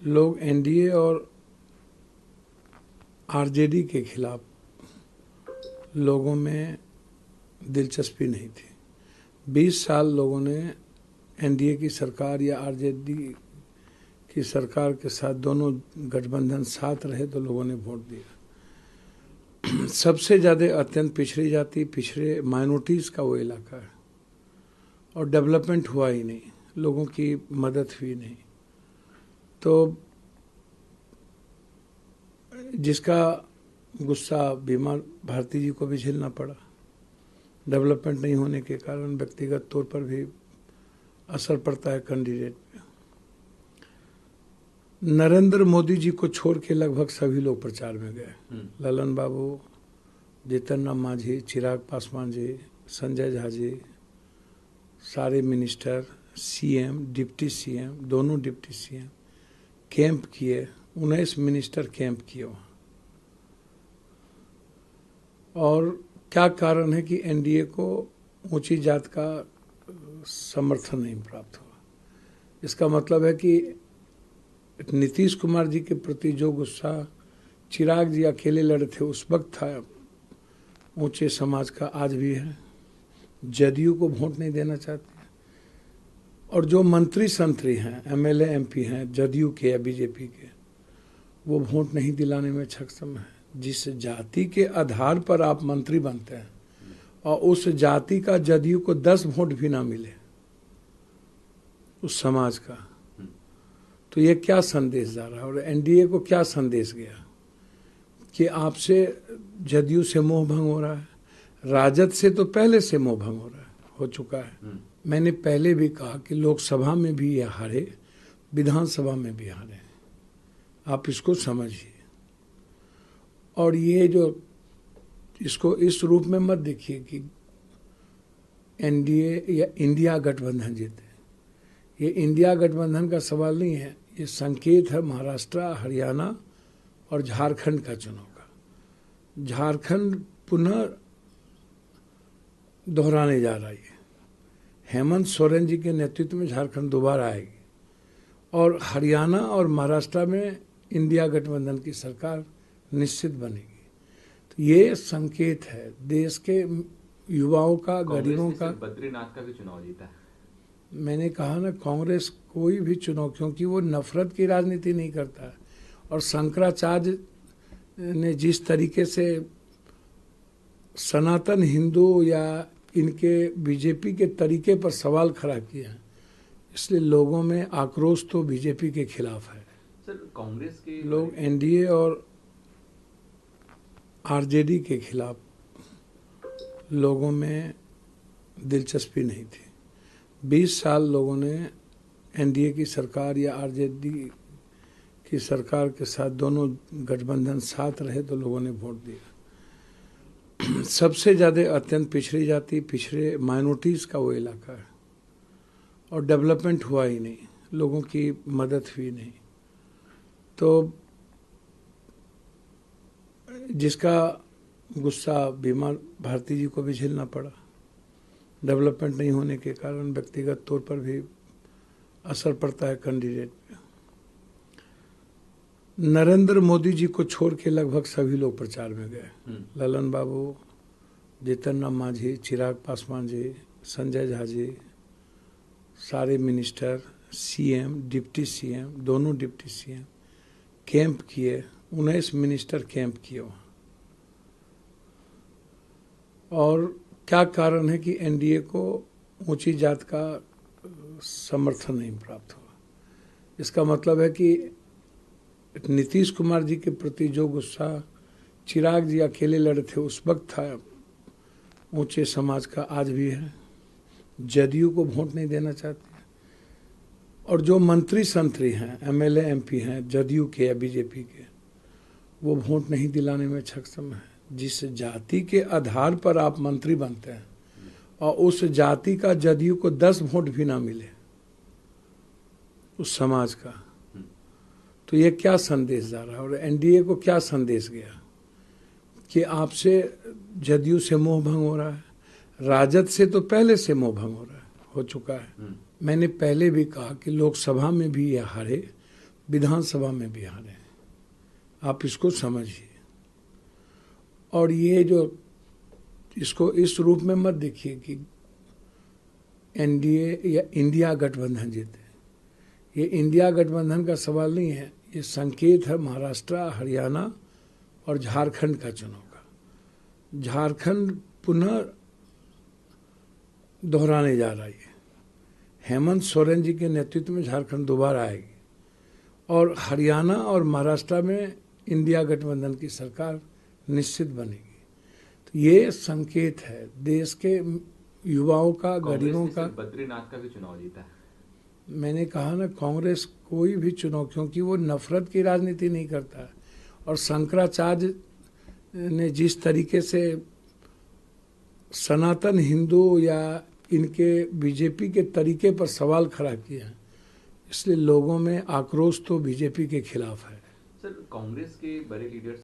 लोग एनडीए और आरजेडी के खिलाफ लोगों में दिलचस्पी नहीं थी। 20 साल लोगों ने एनडीए की सरकार या आरजेडी की सरकार के साथ दोनों गठबंधन साथ रहे तो लोगों ने वोट दिया। सबसे ज़्यादा अत्यंत पिछड़ी जाति, पिछड़े माइनॉरिटीज़ का वो इलाका है और डेवलपमेंट हुआ ही नहीं, लोगों की मदद हुई नहीं। तो जिसका गुस्सा बीमा भारती जी को भी झेलना पड़ा। डेवलपमेंट नहीं होने के कारण व्यक्तिगत तौर पर भी असर पड़ता है कैंडिडेट पे। नरेंद्र मोदी जी को छोड़ के लगभग सभी लोग प्रचार में गए। ललन बाबू, जीतन राम मांझी, चिराग पासवान जी, संजय झा जी, सारे मिनिस्टर, सीएम, डिप्टी सीएम, दोनों डिप्टी सीएम कैंप किए। 19 मिनिस्टर कैंप किए वहाँ। और क्या कारण है कि एनडीए को ऊंची जात का समर्थन नहीं प्राप्त हुआ। इसका मतलब है कि नीतीश कुमार जी के प्रति जो गुस्सा चिराग जी अकेले लड़े थे उस वक्त था, ऊंचे समाज का आज भी है। जदयू को वोट नहीं देना चाहते और जो मंत्री संतरी हैं, एमएलए एमपी हैं जदयू के या बीजेपी के, वो वोट नहीं दिलाने में सक्षम है। जिस जाति के आधार पर आप मंत्री बनते हैं और उस जाति का जदयू को 10 वोट भी ना मिले उस समाज का, तो ये क्या संदेश जा रहा है। और एनडीए को क्या संदेश गया कि आपसे जदयू से मोह भंग हो रहा है, राजद से तो पहले से मोह भंग हो चुका है। मैंने पहले भी कहा कि लोकसभा में भी ये हारे, विधानसभा में भी हारे, आप इसको समझिए। और ये जो इसको इस रूप में मत देखिए कि एनडीए या इंडिया गठबंधन जीते। ये इंडिया गठबंधन का सवाल नहीं है, ये संकेत है महाराष्ट्र, हरियाणा और झारखंड का चुनाव का। झारखंड पुनः दोहराने जा रही है। हेमंत सोरेन जी के नेतृत्व में झारखंड दोबारा आएगी और हरियाणा और महाराष्ट्र में इंडिया गठबंधन की सरकार निश्चित बनेगी। तो ये संकेत है देश के युवाओं का, गरीबों का। बद्रीनाथ का भी चुनाव जीता है। मैंने कहा ना, कांग्रेस कोई भी चुनाव, क्योंकि वो नफरत की राजनीति नहीं करता है। और शंकराचार्य ने जिस तरीके से सनातन हिंदू या इनके बीजेपी के तरीके पर सवाल खड़ा किया है, इसलिए लोगों में आक्रोश तो बीजेपी के खिलाफ है। सर, कांग्रेस के लोग एनडीए और आरजेडी के खिलाफ लोगों में दिलचस्पी नहीं थी। 20 साल लोगों ने एनडीए की सरकार या आरजेडी की सरकार के साथ दोनों गठबंधन साथ रहे तो लोगों ने वोट दिया। सबसे ज़्यादा अत्यंत पिछड़ी जाति, पिछड़े माइनॉरिटीज़ का वो इलाका है और डेवलपमेंट हुआ ही नहीं, लोगों की मदद हुई नहीं। तो जिसका गुस्सा बीमा भारती जी को भी झेलना पड़ा। डेवलपमेंट नहीं होने के कारण व्यक्तिगत तौर पर भी असर पड़ता है कैंडिडेट पे। नरेंद्र मोदी जी को छोड़ के लगभग सभी लोग प्रचार में गए। ललन बाबू, जीतन राम मांझी, चिराग पासवान जी, संजय झा जी, सारे मिनिस्टर, सीएम, डिप्टी सीएम, दोनों डिप्टी सीएम कैंप किए। 19 मिनिस्टर कैंप किए वहाँ। और क्या कारण है कि एनडीए को ऊंची जात का समर्थन नहीं प्राप्त हुआ। इसका मतलब है कि नीतीश कुमार जी के प्रति जो गुस्सा चिराग जी अकेले लड़े थे उस वक्त था, ऊंचे समाज का आज भी है। जदयू को वोट नहीं देना चाहते और जो मंत्री संतरी हैं, एमएलए एमपी हैं जदयू के या बीजेपी के, वो वोट नहीं दिलाने में सक्षम है। जिस जाति के आधार पर आप मंत्री बनते हैं और उस जाति का जदयू को 10 वोट भी ना मिले उस समाज का, तो ये क्या संदेश जा रहा है। और एनडीए को क्या संदेश गया कि आपसे जदयू से मोह भंग हो रहा है, राजद से तो पहले से मोह भंग हो चुका है। मैंने पहले भी कहा कि लोकसभा में भी ये हारे, विधानसभा में भी हारे हैं। आप इसको समझिए। और ये जो इसको इस रूप में मत देखिए कि एनडीए या इंडिया गठबंधन जीते। ये इंडिया गठबंधन का सवाल नहीं है, ये संकेत है महाराष्ट्र, हरियाणा और झारखंड का चुनाव का। झारखंड पुनः दोहराने जा रही है। हेमंत सोरेन जी के नेतृत्व में झारखंड दोबारा आएगी और हरियाणा और महाराष्ट्र में इंडिया गठबंधन की सरकार निश्चित बनेगी। तो ये संकेत है देश के युवाओं का, गरीबों का। बद्रीनाथ का भी चुनाव जीता है। मैंने कहा ना, कांग्रेस कोई भी चुनाव, क्योंकि वो नफरत की राजनीति नहीं करता है। और शंकराचार्य ने जिस तरीके से सनातन हिंदू या इनके बीजेपी के तरीके पर सवाल खड़ा किया है, इसलिए लोगों में आक्रोश तो बीजेपी के खिलाफ है। सर, कांग्रेस के बड़े लीडर्स